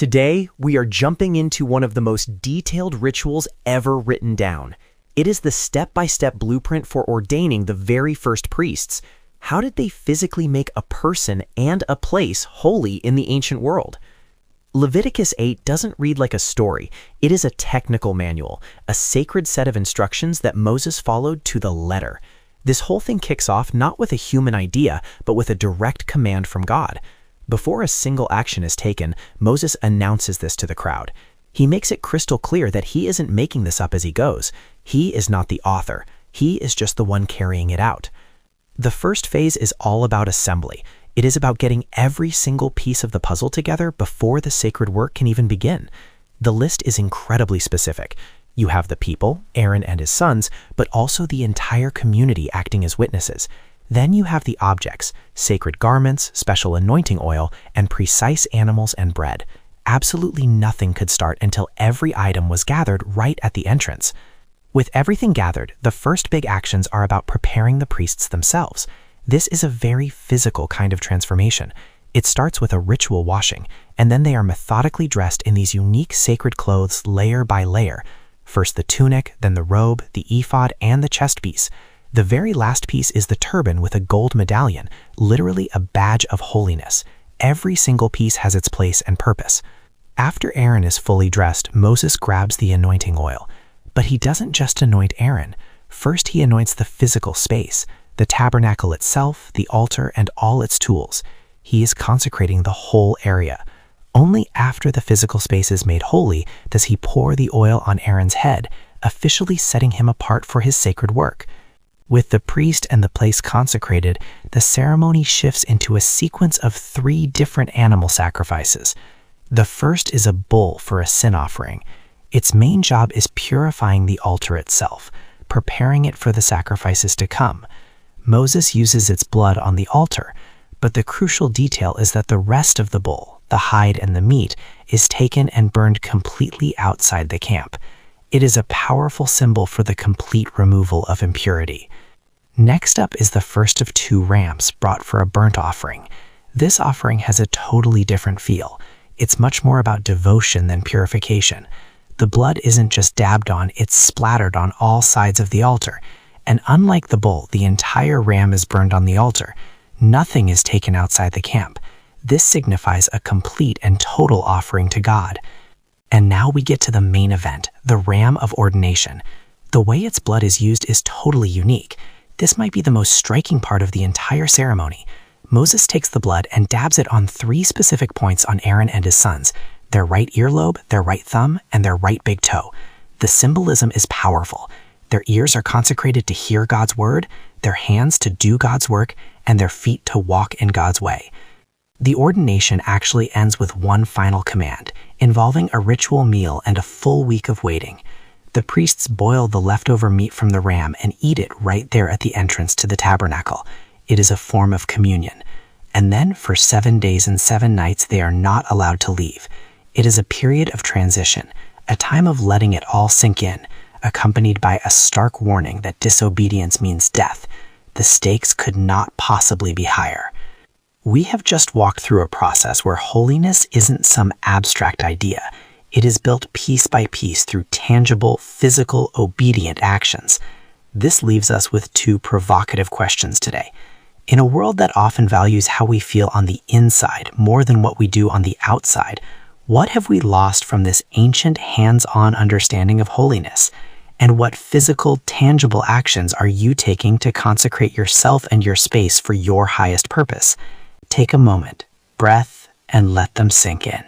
Today, we are jumping into one of the most detailed rituals ever written down. It is the step-by-step blueprint for ordaining the very first priests. How did they physically make a person and a place holy in the ancient world? Leviticus 8 doesn't read like a story. It is a technical manual, a sacred set of instructions that Moses followed to the letter. This whole thing kicks off not with a human idea, but with a direct command from God. Before a single action is taken, Moses announces this to the crowd. He makes it crystal clear that he isn't making this up as he goes. He is not the author. He is just the one carrying it out. The first phase is all about assembly. It is about getting every single piece of the puzzle together before the sacred work can even begin. The list is incredibly specific. You have the people, Aaron and his sons, but also the entire community acting as witnesses. Then you have the objects, sacred garments, special anointing oil, and precise animals and bread. Absolutely nothing could start until every item was gathered right at the entrance. With everything gathered, the first big actions are about preparing the priests themselves. This is a very physical kind of transformation. It starts with a ritual washing, and then they are methodically dressed in these unique sacred clothes layer by layer. First the tunic, then the robe, the ephod, and the chest piece. The very last piece is the turban with a gold medallion, literally a badge of holiness. Every single piece has its place and purpose. After Aaron is fully dressed, Moses grabs the anointing oil. But he doesn't just anoint Aaron. First he anoints the physical space, the tabernacle itself, the altar, and all its tools. He is consecrating the whole area. Only after the physical space is made holy does he pour the oil on Aaron's head, officially setting him apart for his sacred work. With the priest and the place consecrated, the ceremony shifts into a sequence of 3 different animal sacrifices. The first is a bull for a sin offering. Its main job is purifying the altar itself, preparing it for the sacrifices to come. Moses uses its blood on the altar, but the crucial detail is that the rest of the bull, the hide and the meat, is taken and burned completely outside the camp. It is a powerful symbol for the complete removal of impurity. Next up is the first of 2 rams brought for a burnt offering. This offering has a totally different feel. It's much more about devotion than purification. The blood isn't just dabbed on, it's splattered on all sides of the altar. And unlike the bull, the entire ram is burned on the altar. Nothing is taken outside the camp. This signifies a complete and total offering to God. And now we get to the main event, the ram of ordination. The way its blood is used is totally unique. This might be the most striking part of the entire ceremony. Moses takes the blood and dabs it on 3 specific points on Aaron and his sons, their right earlobe, their right thumb, and their right big toe. The symbolism is powerful. Their ears are consecrated to hear God's word, their hands to do God's work, and their feet to walk in God's way. The ordination actually ends with one final command, involving a ritual meal and a full week of waiting. The priests boil the leftover meat from the ram and eat it right there at the entrance to the tabernacle. It is a form of communion. And then for 7 days and 7 nights they are not allowed to leave. It is a period of transition, a time of letting it all sink in, accompanied by a stark warning that disobedience means death. The stakes could not possibly be higher. We have just walked through a process where holiness isn't some abstract idea. It is built piece by piece through tangible, physical, obedient actions. This leaves us with 2 provocative questions today. In a world that often values how we feel on the inside more than what we do on the outside, what have we lost from this ancient hands-on understanding of holiness? And what physical, tangible actions are you taking to consecrate yourself and your space for your highest purpose? Take a moment, breath, and let them sink in.